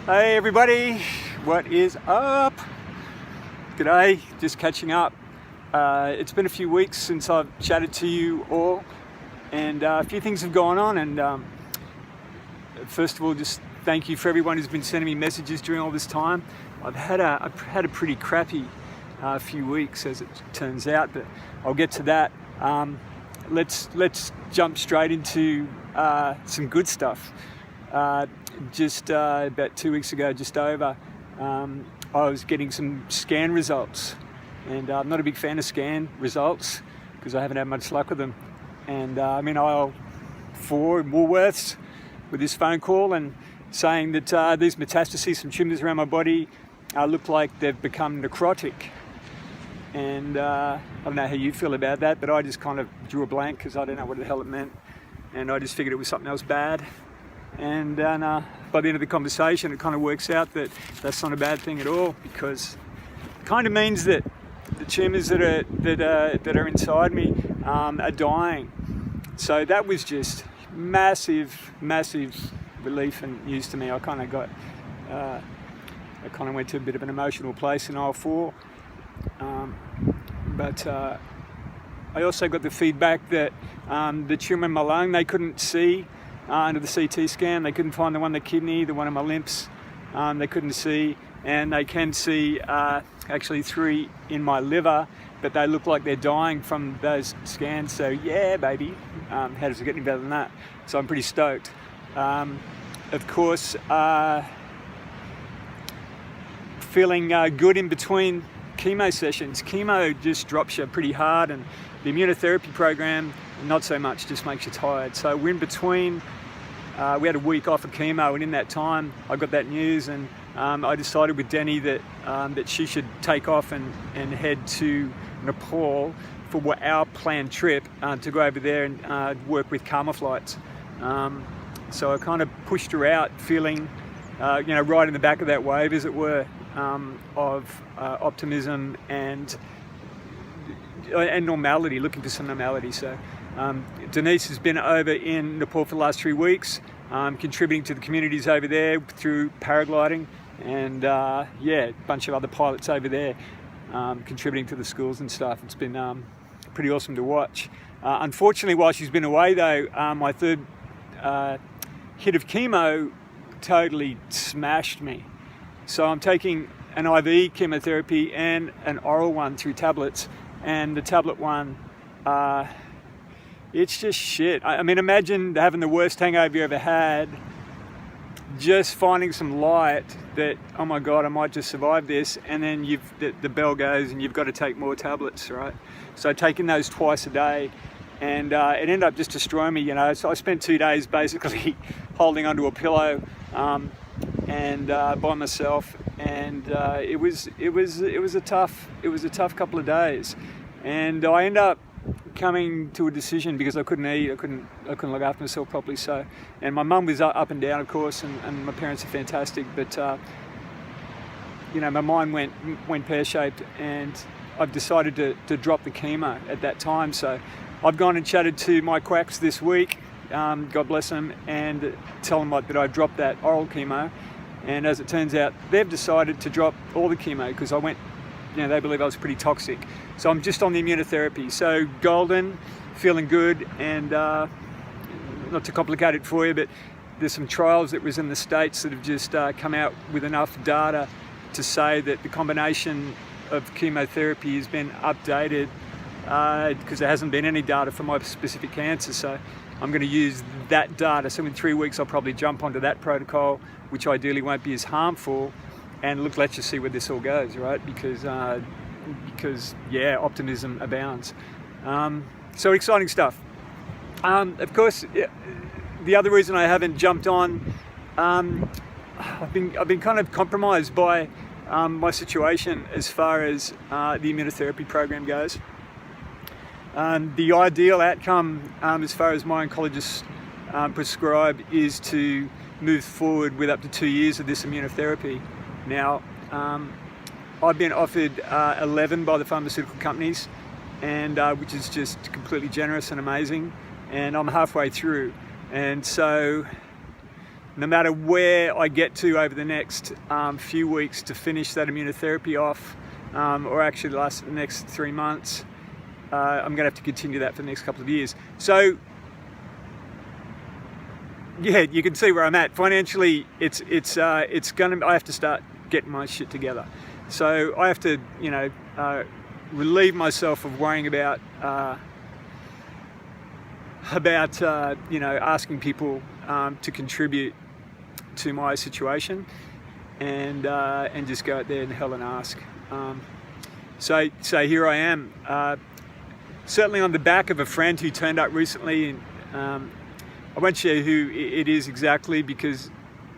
Hey everybody, what is up? G'day, just catching up. It's been a few weeks since I've chatted to you all, and a few things have gone on, and first of all, just thank you for everyone who's been sending me messages during all this time. I've had a pretty crappy few weeks, as it turns out, but I'll get to that. Let's jump straight into some good stuff. Just about 2 weeks ago, just over, I was getting some scan results, and I'm not a big fan of scan results because I haven't had much luck with them. And I'm in aisle 4 in Woolworths with this phone call and saying that these metastases, some tumours around my body, look like they've become necrotic. And I don't know how you feel about that, but I just kind of drew a blank because I don't know what the hell it meant, and I just figured it was something else bad. And then by the end of the conversation, it kind of works out that that's not a bad thing at all, because it kind of means that the tumours that are inside me are dying. So that was just massive relief and news to me. I kind of went to a bit of an emotional place in aisle 4, but I also got the feedback that the tumour in my lung they couldn't see under the CT scan. They couldn't find the one in the kidney, the one in my lymphs, they couldn't see, and they can see actually 3 in my liver, but they look like they're dying from those scans. So yeah, baby, how does it get any better than that? So I'm pretty stoked. Of course, feeling good in between chemo sessions. Chemo just drops you pretty hard, and the immunotherapy program, not so much, just makes you tired. So we're in between. We had a week off of chemo, and in that time I got that news, and I decided with Denny that she should take off and head to Nepal for our planned trip to go over there and work with karma flights. So I kind of pushed her out feeling right in the back of that wave, as it were, of optimism and normality, looking for some normality. So Denise has been over in Nepal for the last 3 weeks, contributing to the communities over there through paragliding, and a bunch of other pilots over there contributing to the schools and stuff. It's been pretty awesome to watch. Unfortunately, while she's been away though, my third hit of chemo totally smashed me. So I'm taking an IV chemotherapy and an oral one through tablets, and the tablet one, it's just shit. I mean, imagine having the worst hangover you ever had, just finding some light that, oh my God, I might just survive this, and then the bell goes and you've got to take more tablets, right? So taking those twice a day, and it ended up just destroying me, So I spent 2 days basically holding onto a pillow and by myself, and it was a tough couple of days, and I ended up coming to a decision because I couldn't eat, I couldn't look after myself properly. So, and my mum was up and down, of course, and my parents are fantastic, but my mind went pear-shaped, and I've decided to drop the chemo at that time. So I've gone and chatted to my quacks this week, God bless them, and tell them that I dropped that oral chemo. And as it turns out, they've decided to drop all the chemo because I went, they believe I was pretty toxic. So I'm just on the immunotherapy. So golden, feeling good, and not to complicate it for you, but there's some trials that was in the States that have just come out with enough data to say that the combination of chemotherapy has been updated because there hasn't been any data for my specific cancer. So I'm going to use that data. So in 3 weeks, I'll probably jump onto that protocol, which ideally won't be as harmful. And look, let's just see where this all goes, right? Because optimism abounds. So exciting stuff. Of course, the other reason I haven't jumped on, I've been kind of compromised by my situation as far as the immunotherapy program goes. The ideal outcome, as far as my oncologists prescribe, is to move forward with up to 2 years of this immunotherapy. Now, I've been offered 11 by the pharmaceutical companies, and which is just completely generous and amazing, and I'm halfway through. And so no matter where I get to over the next few weeks to finish that immunotherapy off, or actually the next 3 months, I'm going to have to continue that for the next couple of years. So yeah, you can see where I'm at financially. I have to start getting my shit together. So I have to, relieve myself of worrying about asking people to contribute to my situation, and just go out there and hell and ask. So here I am, certainly on the back of a friend who turned up recently, and I won't share who it is exactly because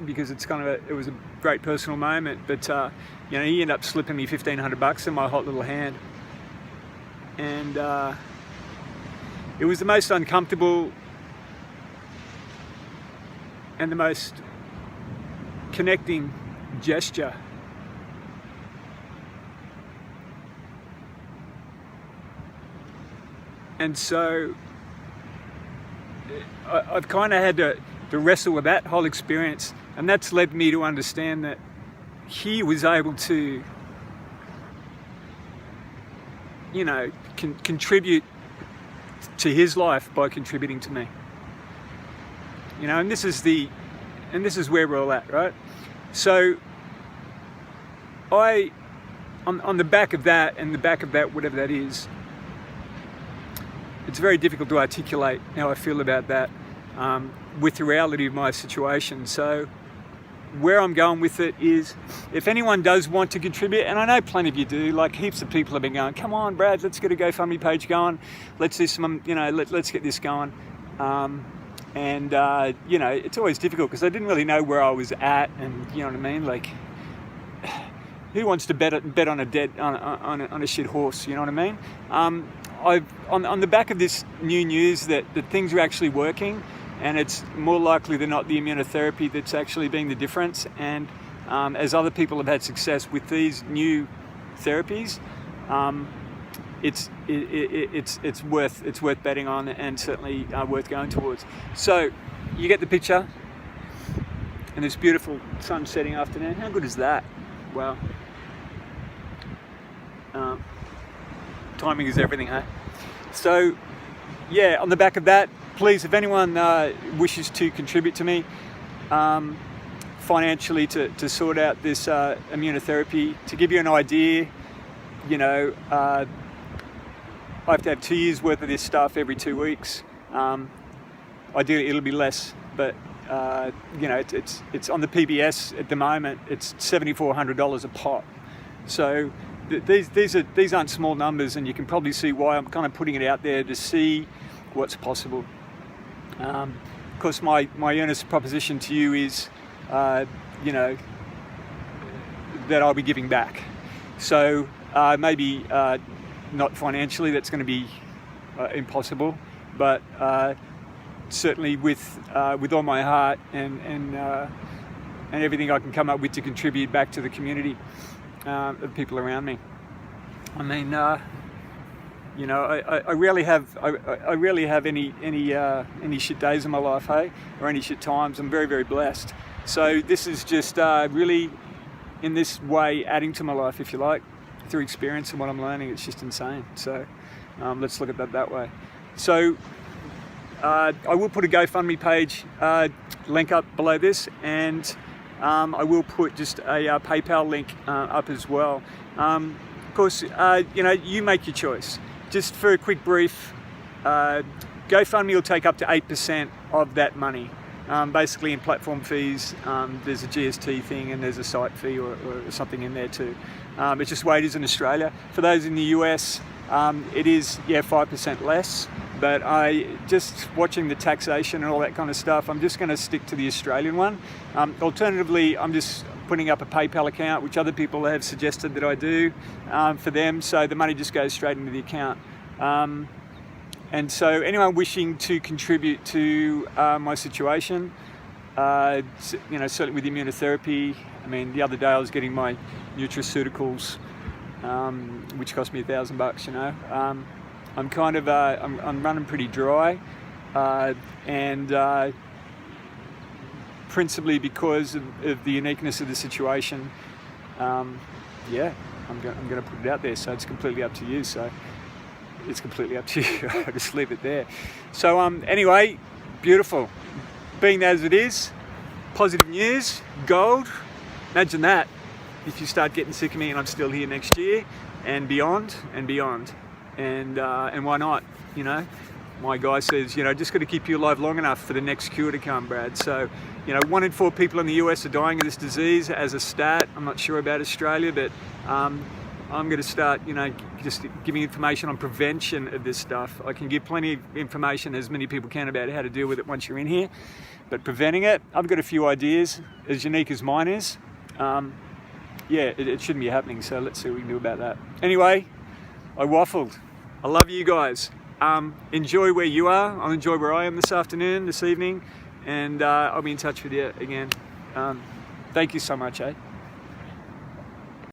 it's it was a great personal moment, but he ended up slipping me $1,500 in my hot little hand, and it was the most uncomfortable and the most connecting gesture. And so I've kind of had to wrestle with that whole experience, and that's led me to understand that he was able to, contribute to his life by contributing to me. And this is where we're all at, right? So on the back of that, whatever that is, it's very difficult to articulate how I feel about that with the reality of my situation. So where I'm going with it is, if anyone does want to contribute, and I know plenty of you do, like heaps of people have been going, come on Brad, let's get a GoFundMe page going, let's do some, let's get this going. It's always difficult because I didn't really know where I was at, and you know what I mean, like who wants to bet on a shit horse, you know what I mean? On the back of this new news that things are actually working, and it's more likely than not the immunotherapy that's actually being the difference, and as other people have had success with these new therapies, it's worth betting on, and certainly worth going towards. So you get the picture, and this beautiful sun setting afternoon. How good is that? Wow. Timing is everything, huh? So yeah, on the back of that, please, if anyone wishes to contribute to me financially to sort out this immunotherapy, to give you an idea, I have to have 2 years worth of this stuff every 2 weeks. Ideally it'll be less, but it's on the PBS at the moment. It's $7,400 a pop. So these aren't small numbers, and you can probably see why I'm kind of putting it out there to see what's possible. Of course, my earnest proposition to you is, that I'll be giving back. So maybe not financially, that's going to be impossible, but certainly with all my heart and everything I can come up with to contribute back to the community of people around me. I mean, I rarely have any shit days in my life, hey, or any shit times. I'm very, very blessed. So this is just really, in this way, adding to my life, if you like, through experience and what I'm learning. It's just insane. So let's look at that way. So I will put a GoFundMe page link up below this, and I will put just a PayPal link up as well. Of course, you make your choice. Just for a quick brief, GoFundMe will take up to 8% of that money. Basically in platform fees, there's a GST thing and there's a site fee or something in there too. It's just the way it is in Australia. For those in the US, it is 5% less, but just watching the taxation and all that kind of stuff, I'm just going to stick to the Australian one. Alternatively, I'm just putting up a PayPal account, which other people have suggested that I do for them, so the money just goes straight into the account. And so anyone wishing to contribute to my situation, certainly with immunotherapy. I mean, the other day I was getting my nutraceuticals, which cost me $1,000. I'm kind of I'm running pretty dry, and principally because of the uniqueness of the situation. Yeah, I'm going to put it out there, so it's completely up to you. So it's completely up to you. I'll just leave it there. So anyway, beautiful. Being that as it is, positive news, gold. Imagine that if you start getting sick of me and I'm still here next year and beyond and beyond. And why not? You know, my guy says, you know, just got to keep you alive long enough for the next cure to come, Brad. So, you know, 1 in 4 people in the US are dying of this disease as a stat. I'm not sure about Australia, but I'm going to start, you know, just giving information on prevention of this stuff. I can give plenty of information, as many people can, about how to deal with it once you're in here. But preventing it, I've got a few ideas, as unique as mine is. Yeah, it shouldn't be happening, so let's see what we can do about that. Anyway, I waffled. I love you guys. Enjoy where you are. I'll enjoy where I am this afternoon, this evening, and I'll be in touch with you again. Thank you so much, eh?